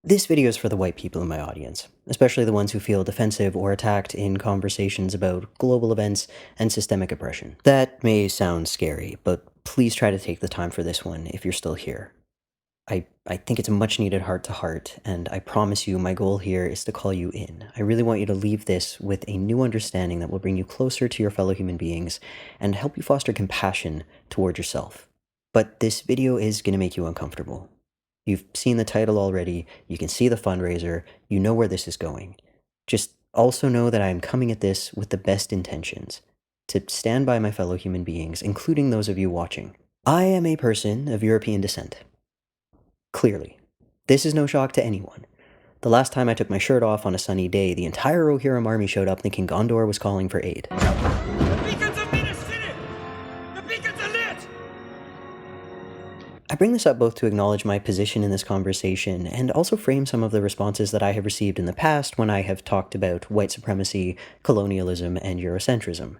This video is for the white people in my audience, especially the ones who feel defensive or attacked in conversations about global events and systemic oppression. That may sound scary, but please try to take the time for this one if you're still here. I think it's a much needed heart-to-heart, and I promise you my goal here is to call you in. I really want you to leave this with a new understanding that will bring you closer to your fellow human beings and help you foster compassion toward yourself. But this video is going to make you uncomfortable. You've seen the title already, you can see the fundraiser, you know where this is going. Just also know that I am coming at this with the best intentions, to stand by my fellow human beings, including those of you watching. I am a person of European descent. Clearly. This is no shock to anyone. The last time I took my shirt off on a sunny day, the entire Rohirrim army showed up thinking Gondor was calling for aid. The beacons have been city! The beacons are lit! I bring this up both to acknowledge my position in this conversation and also frame some of the responses that I have received in the past when I have talked about white supremacy, colonialism, and Eurocentrism.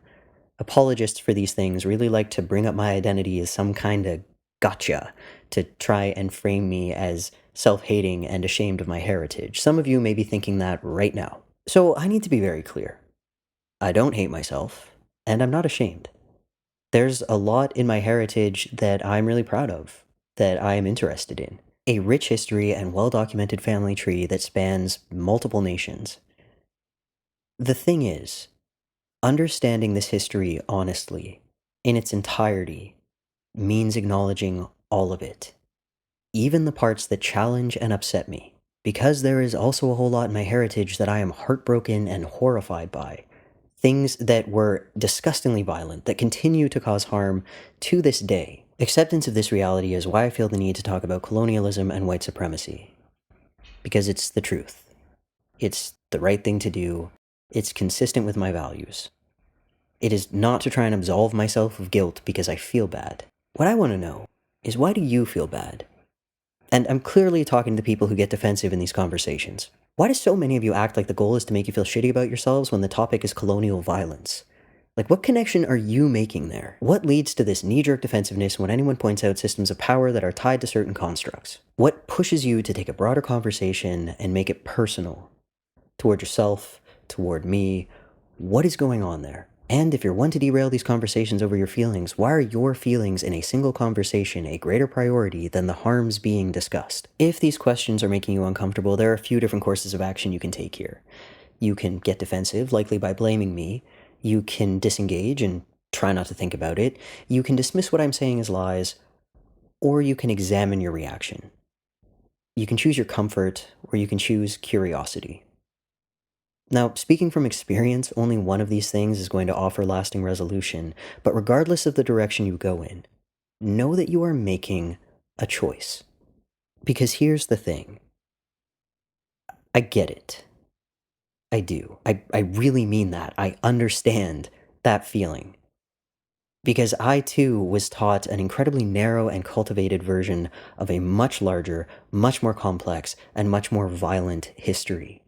Apologists for these things really like to bring up my identity as some kind of gotcha to try and frame me as self-hating and ashamed of my heritage. Some of you may be thinking that right now. So I need to be very clear. I don't hate myself, and I'm not ashamed. There's a lot in my heritage that I'm really proud of, that I am interested in. A rich history and well-documented family tree that spans multiple nations. The thing is, understanding this history honestly, in its entirety, means acknowledging all of it, even the parts that challenge and upset me, because there is also a whole lot in my heritage that I am heartbroken and horrified by. Things that were disgustingly violent, that continue to cause harm to this day. Acceptance of this reality is why I feel the need to talk about colonialism and white supremacy. Because it's the truth. It's the right thing to do. It's consistent with my values. It is not to try and absolve myself of guilt because I feel bad. What I want to know is, why do you feel bad? And I'm clearly talking to people who get defensive in these conversations. Why do so many of you act like the goal is to make you feel shitty about yourselves when the topic is colonial violence? Like, what connection are you making there? What leads to this knee-jerk defensiveness when anyone points out systems of power that are tied to certain constructs? What pushes you to take a broader conversation and make it personal? Toward yourself, toward me? What is going on there? And if you're one to derail these conversations over your feelings, why are your feelings in a single conversation a greater priority than the harms being discussed? If these questions are making you uncomfortable, there are a few different courses of action you can take here. You can get defensive, likely by blaming me. You can disengage and try not to think about it. You can dismiss what I'm saying as lies, or you can examine your reaction. You can choose your comfort, or you can choose curiosity. Now, speaking from experience, only one of these things is going to offer lasting resolution, but regardless of the direction you go in, know that you are making a choice. Because here's the thing. I get it. I do. I really mean that. I understand that feeling. Because I too was taught an incredibly narrow and cultivated version of a much larger, much more complex, and much more violent history.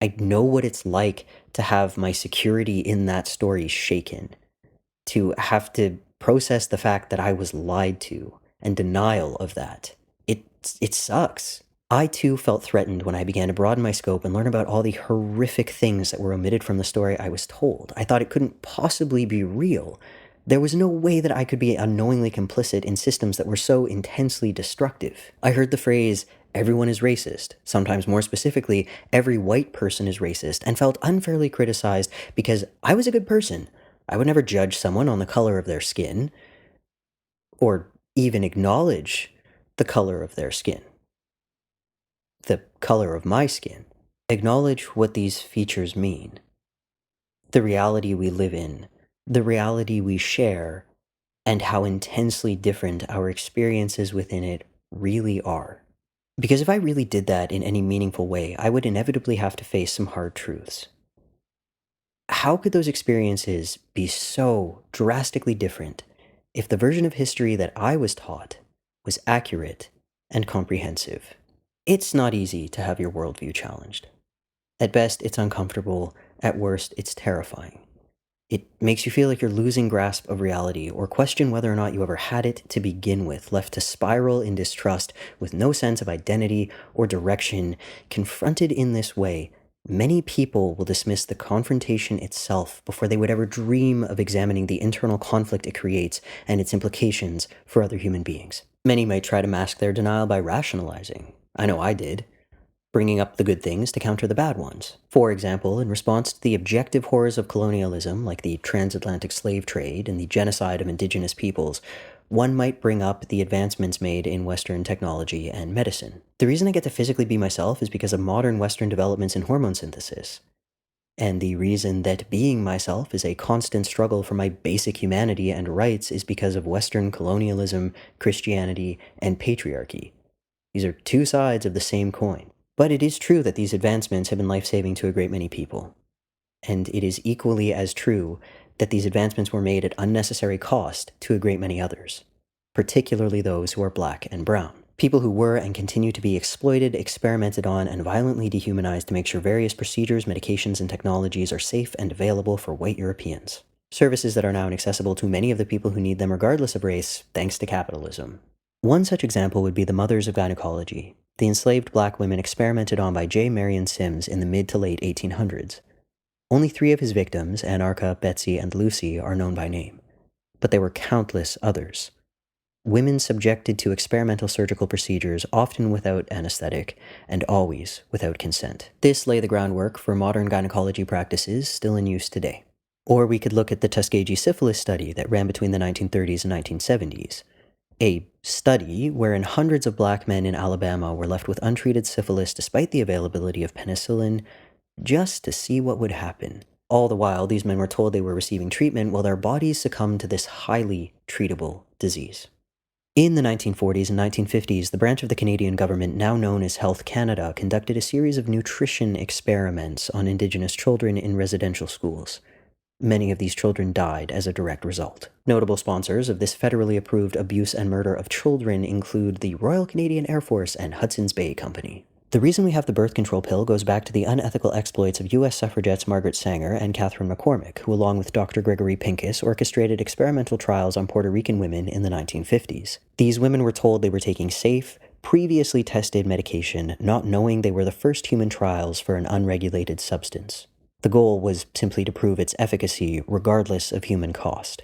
I know what it's like to have my security in that story shaken, to have to process the fact that I was lied to and denial of that. It sucks. I too felt threatened when I began to broaden my scope and learn about all the horrific things that were omitted from the story I was told. I thought it couldn't possibly be real. There was no way that I could be unknowingly complicit in systems that were so intensely destructive. I heard the phrase, everyone is racist, sometimes more specifically, every white person is racist, and felt unfairly criticized because I was a good person. I would never judge someone on the color of their skin, or even acknowledge the color of their skin. The color of my skin. Acknowledge what these features mean. The reality we live in, the reality we share, and how intensely different our experiences within it really are. Because if I really did that in any meaningful way, I would inevitably have to face some hard truths. How could those experiences be so drastically different if the version of history that I was taught was accurate and comprehensive? It's not easy to have your worldview challenged. At best, it's uncomfortable. At worst, it's terrifying. It makes you feel like you're losing grasp of reality or question whether or not you ever had it to begin with, left to spiral in distrust with no sense of identity or direction. Confronted in this way, many people will dismiss the confrontation itself before they would ever dream of examining the internal conflict it creates and its implications for other human beings. Many might try to mask their denial by rationalizing. I know I did. Bringing up the good things to counter the bad ones. For example, in response to the objective horrors of colonialism, like the transatlantic slave trade and the genocide of indigenous peoples, one might bring up the advancements made in Western technology and medicine. The reason I get to physically be myself is because of modern Western developments in hormone synthesis. And the reason that being myself is a constant struggle for my basic humanity and rights is because of Western colonialism, Christianity, and patriarchy. These are two sides of the same coin. But it is true that these advancements have been life-saving to a great many people. And it is equally as true that these advancements were made at unnecessary cost to a great many others, particularly those who are black and brown. People who were and continue to be exploited, experimented on, and violently dehumanized to make sure various procedures, medications, and technologies are safe and available for white Europeans. Services that are now inaccessible to many of the people who need them regardless of race, thanks to capitalism. One such example would be the mothers of gynaecology, the enslaved black women experimented on by J. Marion Sims in the mid to late 1800s. Only 3 of his victims, Anarcha, Betsy, and Lucy, are known by name. But there were countless others. Women subjected to experimental surgical procedures, often without anesthetic, and always without consent. This lay the groundwork for modern gynecology practices still in use today. Or we could look at the Tuskegee syphilis study that ran between the 1930s and 1970s. A study wherein hundreds of black men in Alabama were left with untreated syphilis despite the availability of penicillin, just to see what would happen. All the while, these men were told they were receiving treatment while their bodies succumbed to this highly treatable disease. In the 1940s and 1950s, the branch of the Canadian government, now known as Health Canada, conducted a series of nutrition experiments on Indigenous children in residential schools. Many of these children died as a direct result. Notable sponsors of this federally approved abuse and murder of children include the Royal Canadian Air Force and Hudson's Bay Company. The reason we have the birth control pill goes back to the unethical exploits of U.S. suffragettes Margaret Sanger and Catherine McCormick, who along with Dr. Gregory Pincus orchestrated experimental trials on Puerto Rican women in the 1950s. These women were told they were taking safe, previously tested medication, not knowing they were the first human trials for an unregulated substance. The goal was simply to prove its efficacy regardless of human cost.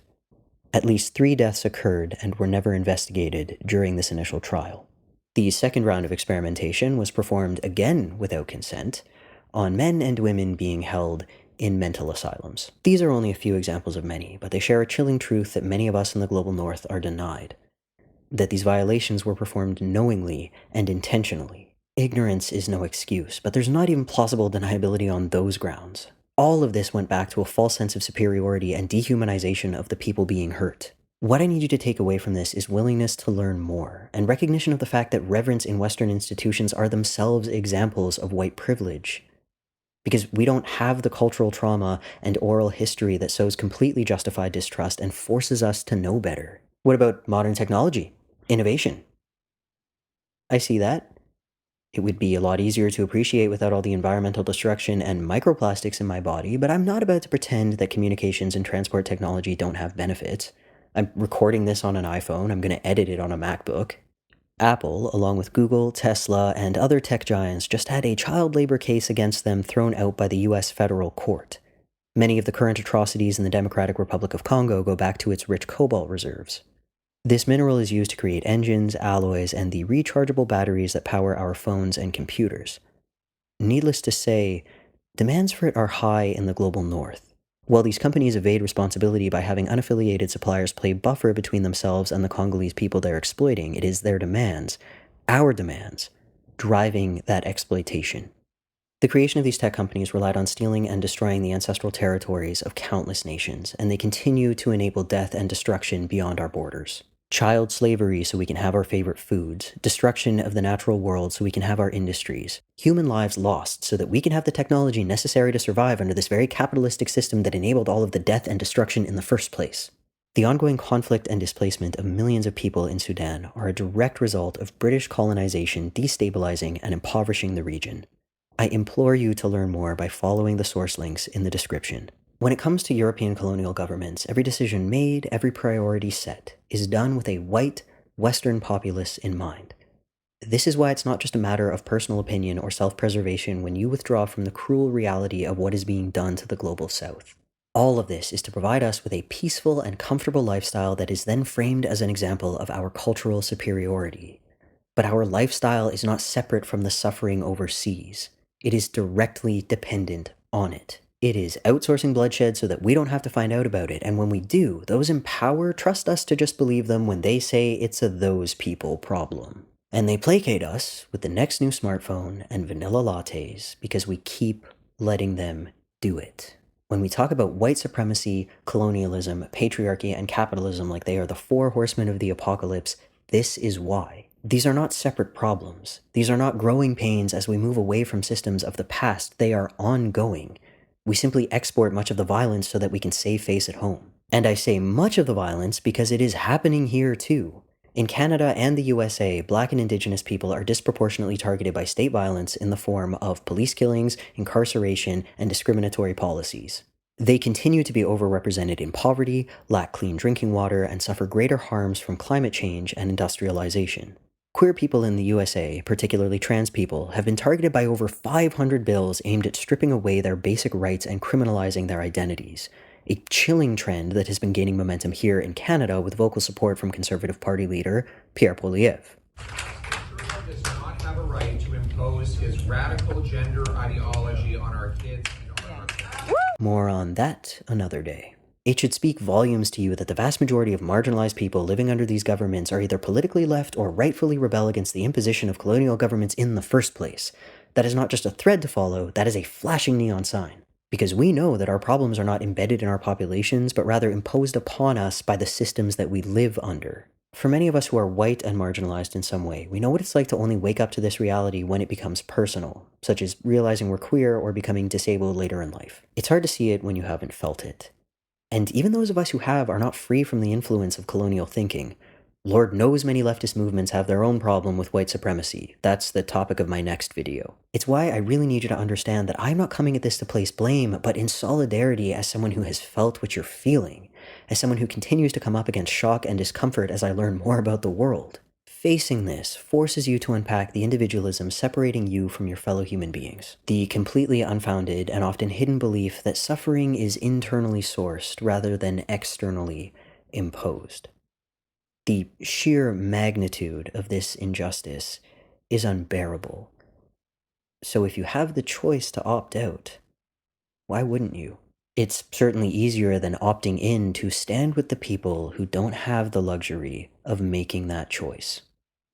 At least 3 deaths occurred and were never investigated during this initial trial. The second round of experimentation was performed again without consent on men and women being held in mental asylums. These are only a few examples of many, but they share a chilling truth that many of us in the global north are denied. That these violations were performed knowingly and intentionally. Ignorance is no excuse, but there's not even plausible deniability on those grounds. All of this went back to a false sense of superiority and dehumanization of the people being hurt. What I need you to take away from this is willingness to learn more, and recognition of the fact that reverence in Western institutions are themselves examples of white privilege. Because we don't have the cultural trauma and oral history that sows completely justified distrust and forces us to know better. What about modern technology? Innovation? I see that. It would be a lot easier to appreciate without all the environmental destruction and microplastics in my body, but I'm not about to pretend that communications and transport technology don't have benefits. I'm recording this on an iPhone, I'm going to edit it on a MacBook. Apple, along with Google, Tesla, and other tech giants, just had a child labor case against them thrown out by the US federal court. Many of the current atrocities in the Democratic Republic of Congo go back to its rich cobalt reserves. This mineral is used to create engines, alloys, and the rechargeable batteries that power our phones and computers. Needless to say, demands for it are high in the global north. While these companies evade responsibility by having unaffiliated suppliers play buffer between themselves and the Congolese people they're exploiting, it is their demands, our demands, driving that exploitation. The creation of these tech companies relied on stealing and destroying the ancestral territories of countless nations, and they continue to enable death and destruction beyond our borders. Child slavery so we can have our favorite foods, destruction of the natural world so we can have our industries, human lives lost so that we can have the technology necessary to survive under this very capitalistic system that enabled all of the death and destruction in the first place. The ongoing conflict and displacement of millions of people in Sudan are a direct result of British colonization destabilizing and impoverishing the region. I implore you to learn more by following the source links in the description. When it comes to European colonial governments, every decision made, every priority set, is done with a white, Western populace in mind. This is why it's not just a matter of personal opinion or self-preservation when you withdraw from the cruel reality of what is being done to the global South. All of this is to provide us with a peaceful and comfortable lifestyle that is then framed as an example of our cultural superiority. But our lifestyle is not separate from the suffering overseas. It is directly dependent on it. It is outsourcing bloodshed so that we don't have to find out about it, and when we do, those in power trust us to just believe them when they say it's a those people problem. And they placate us with the next new smartphone and vanilla lattes because we keep letting them do it. When we talk about white supremacy, colonialism, patriarchy, and capitalism like they are the four horsemen of the apocalypse, this is why. These are not separate problems. These are not growing pains as we move away from systems of the past. They are ongoing. We simply export much of the violence so that we can save face at home. And I say much of the violence because it is happening here too. In Canada and the USA, Black and Indigenous people are disproportionately targeted by state violence in the form of police killings, incarceration, and discriminatory policies. They continue to be overrepresented in poverty, lack clean drinking water, and suffer greater harms from climate change and industrialization. Queer people in the USA, particularly trans people, have been targeted by over 500 bills aimed at stripping away their basic rights and criminalizing their identities. A chilling trend that has been gaining momentum here in Canada with vocal support from Conservative Party leader Pierre Poilievre. Trudeau does not have a right to impose his radical gender ideology on our kids and on our country. More on that another day. It should speak volumes to you that the vast majority of marginalized people living under these governments are either politically left or rightfully rebel against the imposition of colonial governments in the first place. That is not just a thread to follow, that is a flashing neon sign. Because we know that our problems are not embedded in our populations, but rather imposed upon us by the systems that we live under. For many of us who are white and marginalized in some way, we know what it's like to only wake up to this reality when it becomes personal, such as realizing we're queer or becoming disabled later in life. It's hard to see it when you haven't felt it. And even those of us who have are not free from the influence of colonial thinking. Lord knows many leftist movements have their own problem with white supremacy. That's the topic of my next video. It's why I really need you to understand that I'm not coming at this to place blame, but in solidarity as someone who has felt what you're feeling, as someone who continues to come up against shock and discomfort as I learn more about the world. Facing this forces you to unpack the individualism separating you from your fellow human beings, the completely unfounded and often hidden belief that suffering is internally sourced rather than externally imposed. The sheer magnitude of this injustice is unbearable. So if you have the choice to opt out, why wouldn't you? It's certainly easier than opting in to stand with the people who don't have the luxury of making that choice.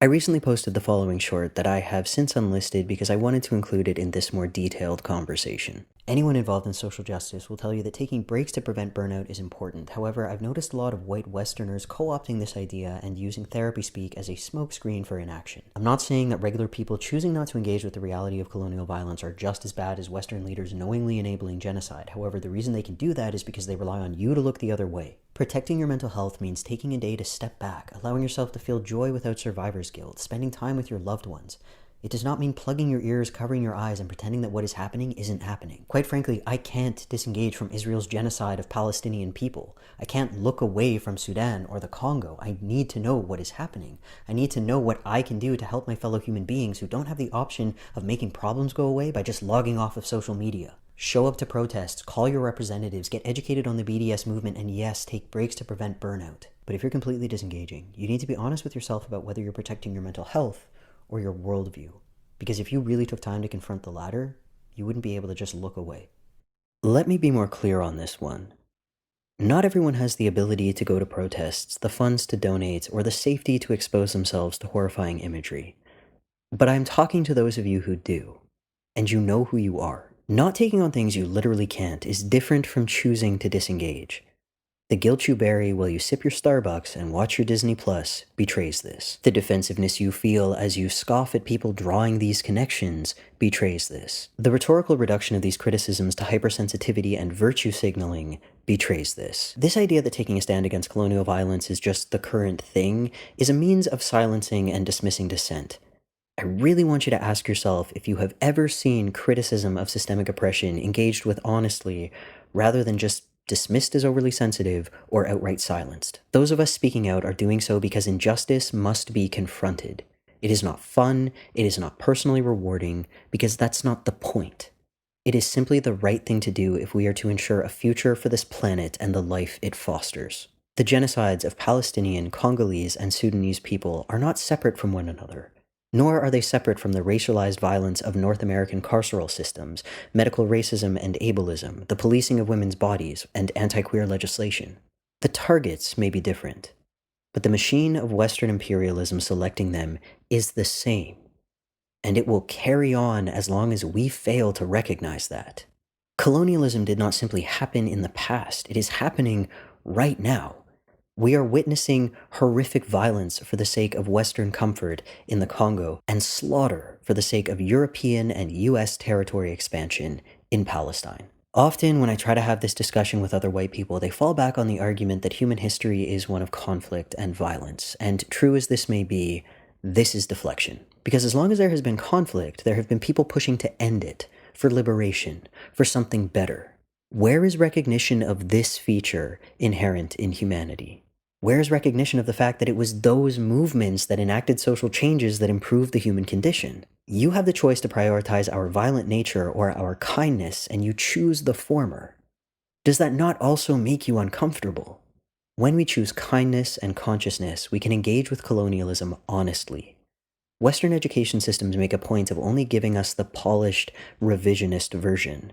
I recently posted the following short that I have since unlisted because I wanted to include it in this more detailed conversation. Anyone involved in social justice will tell you that taking breaks to prevent burnout is important. However, I've noticed a lot of white Westerners co-opting this idea and using therapy speak as a smokescreen for inaction. I'm not saying that regular people choosing not to engage with the reality of colonial violence are just as bad as Western leaders knowingly enabling genocide. However, the reason they can do that is because they rely on you to look the other way. Protecting your mental health means taking a day to step back, allowing yourself to feel joy without survivor's guilt, spending time with your loved ones. It does not mean plugging your ears, covering your eyes, and pretending that what is happening isn't happening. Quite frankly, I can't disengage from Israel's genocide of Palestinian people. I can't look away from Sudan or the Congo. I need to know what is happening. I need to know what I can do to help my fellow human beings who don't have the option of making problems go away by just logging off of social media. Show up to protests, call your representatives, get educated on the BDS movement, and yes, take breaks to prevent burnout. But if you're completely disengaging, you need to be honest with yourself about whether you're protecting your mental health or your worldview. Because if you really took time to confront the latter, you wouldn't be able to just look away. Let me be more clear on this one. Not everyone has the ability to go to protests, the funds to donate, or the safety to expose themselves to horrifying imagery. But I'm talking to those of you who do, and you know who you are. Not taking on things you literally can't is different from choosing to disengage. The guilt you bury while you sip your Starbucks and watch your Disney Plus betrays this. The defensiveness you feel as you scoff at people drawing these connections betrays this. The rhetorical reduction of these criticisms to hypersensitivity and virtue signaling betrays this. This idea that taking a stand against colonial violence is just the current thing is a means of silencing and dismissing dissent. I really want you to ask yourself if you have ever seen criticism of systemic oppression engaged with honestly rather than just dismissed as overly sensitive or outright silenced. Those of us speaking out are doing so because injustice must be confronted. It is not fun, it is not personally rewarding, because that's not the point. It is simply the right thing to do if we are to ensure a future for this planet and the life it fosters. The genocides of Palestinian, Congolese, and Sudanese people are not separate from one another, nor are they separate from the racialized violence of North American carceral systems, medical racism and ableism, the policing of women's bodies, and anti-queer legislation. The targets may be different, but the machine of Western imperialism selecting them is the same, and it will carry on as long as we fail to recognize that. Colonialism did not simply happen in the past, it is happening right now. We are witnessing horrific violence for the sake of Western comfort in the Congo and slaughter for the sake of European and US territory expansion in Palestine. Often, when I try to have this discussion with other white people, they fall back on the argument that human history is one of conflict and violence. And true as this may be, this is deflection. Because as long as there has been conflict, there have been people pushing to end it, for liberation, for something better. Where is recognition of this feature inherent in humanity? Where is recognition of the fact that it was those movements that enacted social changes that improved the human condition? You have the choice to prioritize our violent nature or our kindness, and you choose the former. Does that not also make you uncomfortable? When we choose kindness and consciousness, we can engage with colonialism honestly. Western education systems make a point of only giving us the polished, revisionist version.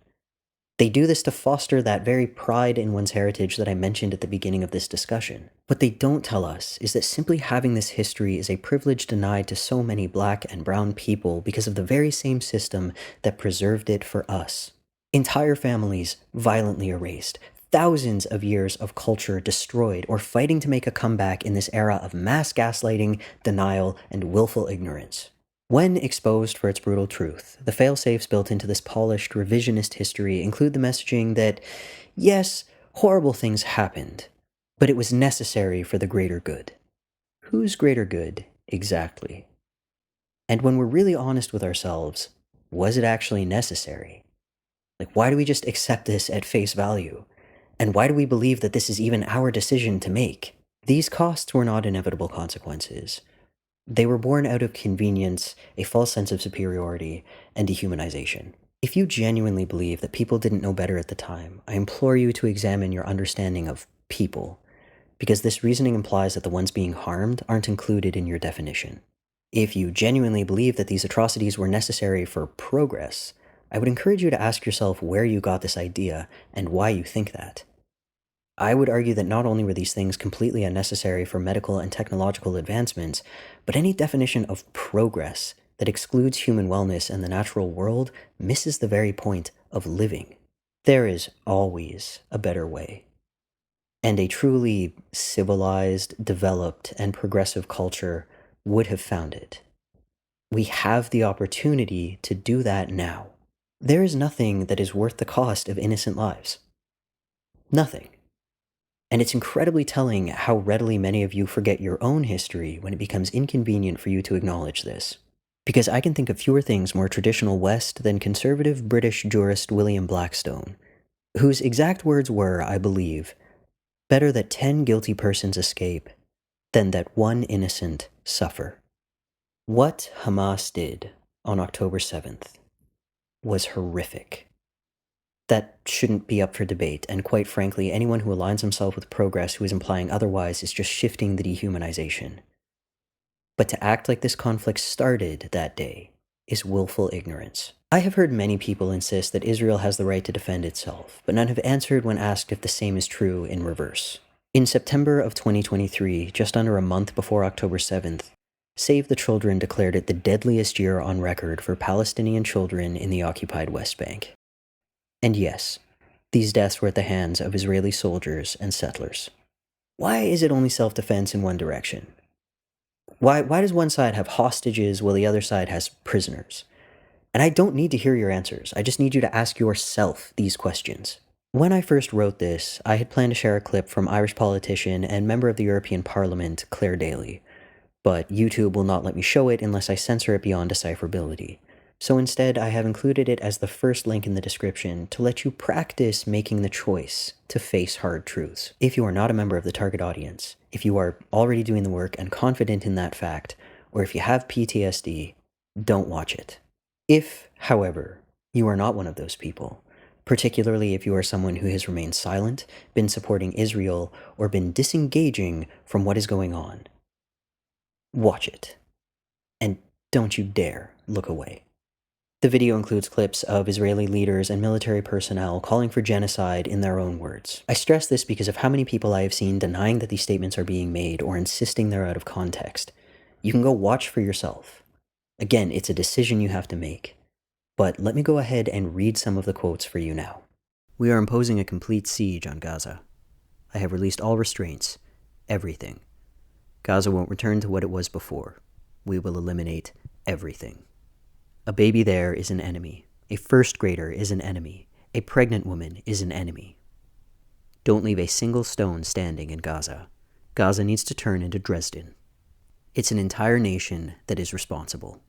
They do this to foster that very pride in one's heritage that I mentioned at the beginning of this discussion. What they don't tell us is that simply having this history is a privilege denied to so many Black and brown people because of the very same system that preserved it for us. Entire families violently erased, thousands of years of culture destroyed or fighting to make a comeback in this era of mass gaslighting, denial, and willful ignorance. When exposed for its brutal truth, the fail-safes built into this polished, revisionist history include the messaging that, yes, horrible things happened, but it was necessary for the greater good. Whose greater good, exactly? And when we're really honest with ourselves, was it actually necessary? Like, why do we just accept this at face value? And why do we believe that this is even our decision to make? These costs were not inevitable consequences. They were born out of convenience, a false sense of superiority, and dehumanization. If you genuinely believe that people didn't know better at the time, I implore you to examine your understanding of people, because this reasoning implies that the ones being harmed aren't included in your definition. If you genuinely believe that these atrocities were necessary for progress, I would encourage you to ask yourself where you got this idea and why you think that. I would argue that not only were these things completely unnecessary for medical and technological advancements, but any definition of progress that excludes human wellness and the natural world misses the very point of living. There is always a better way. And a truly civilized, developed, and progressive culture would have found it. We have the opportunity to do that now. There is nothing that is worth the cost of innocent lives. Nothing. And it's incredibly telling how readily many of you forget your own history when it becomes inconvenient for you to acknowledge this. Because I can think of fewer things more traditional West than conservative British jurist William Blackstone, whose exact words were, I believe, "Better that 10 guilty persons escape than that one innocent suffer." What Hamas did on October 7th was horrific. That shouldn't be up for debate, and quite frankly, anyone who aligns himself with progress who is implying otherwise is just shifting the dehumanization. But to act like this conflict started that day is willful ignorance. I have heard many people insist that Israel has the right to defend itself, but none have answered when asked if the same is true in reverse. In September of 2023, just under a month before October 7th, Save the Children declared it the deadliest year on record for Palestinian children in the occupied West Bank. And yes, these deaths were at the hands of Israeli soldiers and settlers. Why is it only self-defense in one direction? Why does one side have hostages while the other side has prisoners? And I don't need to hear your answers. I just need you to ask yourself these questions. When I first wrote this, I had planned to share a clip from Irish politician and member of the European Parliament, Claire Daly. But YouTube will not let me show it unless I censor it beyond decipherability. So instead, I have included it as the first link in the description to let you practice making the choice to face hard truths. If you are not a member of the target audience, if you are already doing the work and confident in that fact, or if you have PTSD, don't watch it. If, however, you are not one of those people, particularly if you are someone who has remained silent, been supporting Israel, or been disengaging from what is going on, watch it. And don't you dare look away. The video includes clips of Israeli leaders and military personnel calling for genocide in their own words. I stress this because of how many people I have seen denying that these statements are being made or insisting they're out of context. You can go watch for yourself. Again, it's a decision you have to make. But let me go ahead and read some of the quotes for you now. We are imposing a complete siege on Gaza. I have released all restraints. Everything. Gaza won't return to what it was before. We will eliminate everything. A baby there is an enemy. A first grader is an enemy. A pregnant woman is an enemy. Don't leave a single stone standing in Gaza. Gaza needs to turn into Dresden. It's an entire nation that is responsible.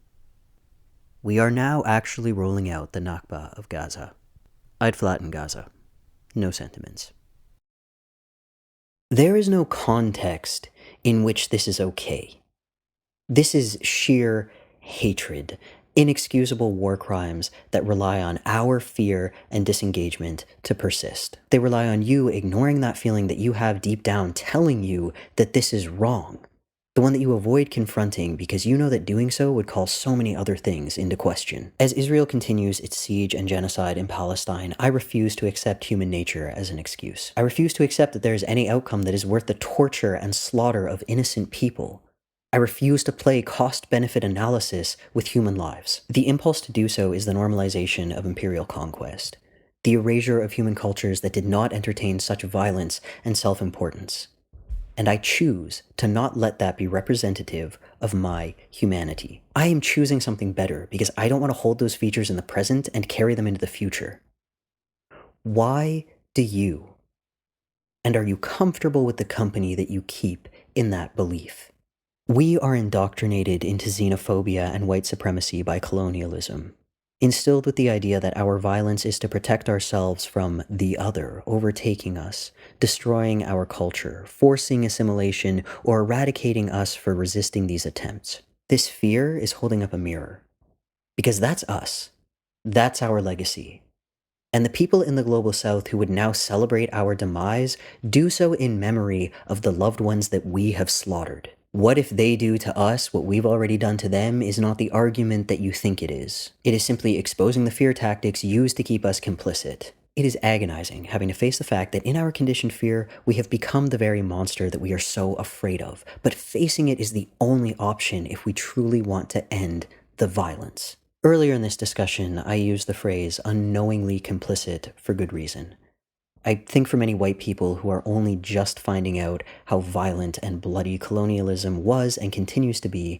We are now actually rolling out the Nakba of Gaza. I'd flatten Gaza. No sentiments. There is no context in which this is okay. This is sheer hatred, inexcusable war crimes that rely on our fear and disengagement to persist. They rely on you ignoring that feeling that you have deep down telling you that this is wrong. The one that you avoid confronting because you know that doing so would call so many other things into question. As Israel continues its siege and genocide in Palestine, I refuse to accept human nature as an excuse. I refuse to accept that there is any outcome that is worth the torture and slaughter of innocent people. I refuse to play cost-benefit analysis with human lives. The impulse to do so is the normalization of imperial conquest, the erasure of human cultures that did not entertain such violence and self-importance. And I choose to not let that be representative of my humanity. I am choosing something better because I don't want to hold those features in the present and carry them into the future. Why do you? And are you comfortable with the company that you keep in that belief? We are indoctrinated into xenophobia and white supremacy by colonialism, instilled with the idea that our violence is to protect ourselves from the other overtaking us, destroying our culture, forcing assimilation, or eradicating us for resisting these attempts. This fear is holding up a mirror, because that's us. That's our legacy. And the people in the global south who would now celebrate our demise do so in memory of the loved ones that we have slaughtered. What if they do to us what we've already done to them is not the argument that you think it is. It is simply exposing the fear tactics used to keep us complicit. It is agonizing having to face the fact that in our conditioned fear, we have become the very monster that we are so afraid of. But facing it is the only option if we truly want to end the violence. Earlier in this discussion, I used the phrase unknowingly complicit for good reason. I think for many white people who are only just finding out how violent and bloody colonialism was and continues to be,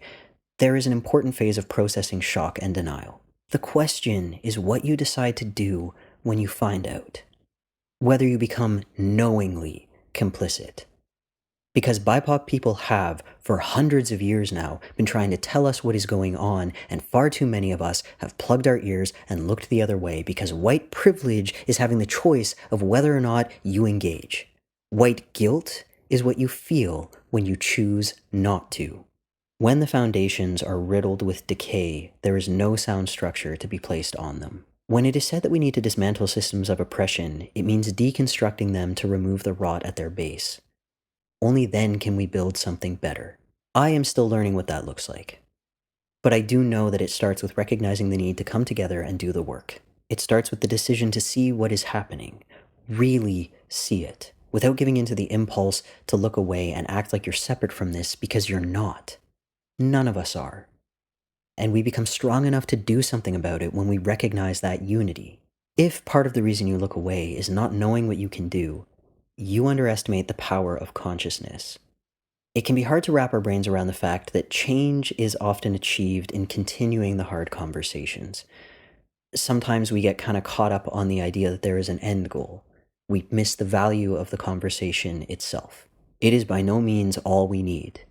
there is an important phase of processing shock and denial. The question is what you decide to do when you find out. Whether you become knowingly complicit. Because BIPOC people have, for hundreds of years now, been trying to tell us what is going on, and far too many of us have plugged our ears and looked the other way because white privilege is having the choice of whether or not you engage. White guilt is what you feel when you choose not to. When the foundations are riddled with decay, there is no sound structure to be placed on them. When it is said that we need to dismantle systems of oppression, it means deconstructing them to remove the rot at their base. Only then can we build something better. I am still learning what that looks like. But I do know that it starts with recognizing the need to come together and do the work. It starts with the decision to see what is happening, really see it, without giving into the impulse to look away and act like you're separate from this because you're not. None of us are. And we become strong enough to do something about it when we recognize that unity. If part of the reason you look away is not knowing what you can do, you underestimate the power of consciousness. It can be hard to wrap our brains around the fact that change is often achieved in continuing the hard conversations. Sometimes we get kind of caught up on the idea that there is an end goal. We miss the value of the conversation itself. It is by no means all we need,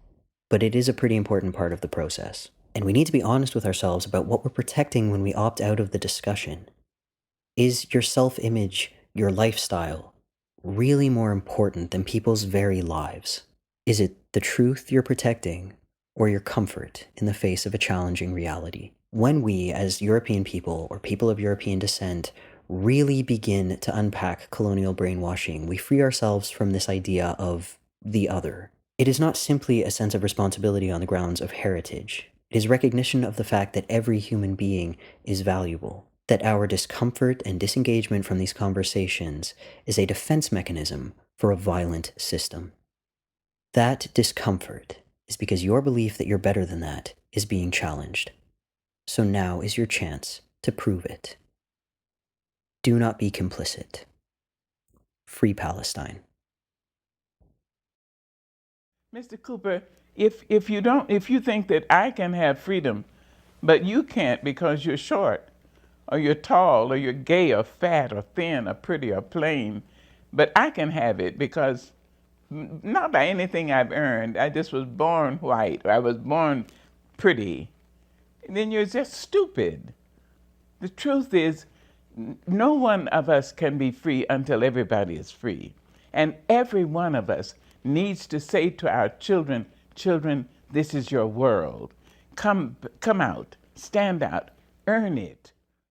but it is a pretty important part of the process. And we need to be honest with ourselves about what we're protecting when we opt out of the discussion. Is your self-image, your lifestyle, really more important than people's very lives? Is it the truth you're protecting or your comfort in the face of a challenging reality? When we, as European people or people of European descent, really begin to unpack colonial brainwashing, we free ourselves from this idea of the other. It is not simply a sense of responsibility on the grounds of heritage. It is recognition of the fact that every human being is valuable, that our discomfort and disengagement from these conversations is a defense mechanism for a violent system. That discomfort is because your belief that you're better than that is being challenged. So now is your chance to prove it. Do not be complicit. Free Palestine. Mr. Cooper, if you think that I can have freedom, but you can't because you're short, or you're tall, or you're gay, or fat, or thin, or pretty, or plain, but I can have it because not by anything I've earned. I just was born white, or I was born pretty. Then you're just stupid. The truth is, no one of us can be free until everybody is free. And every one of us needs to say to our children, children, this is your world. Come out, stand out, earn it.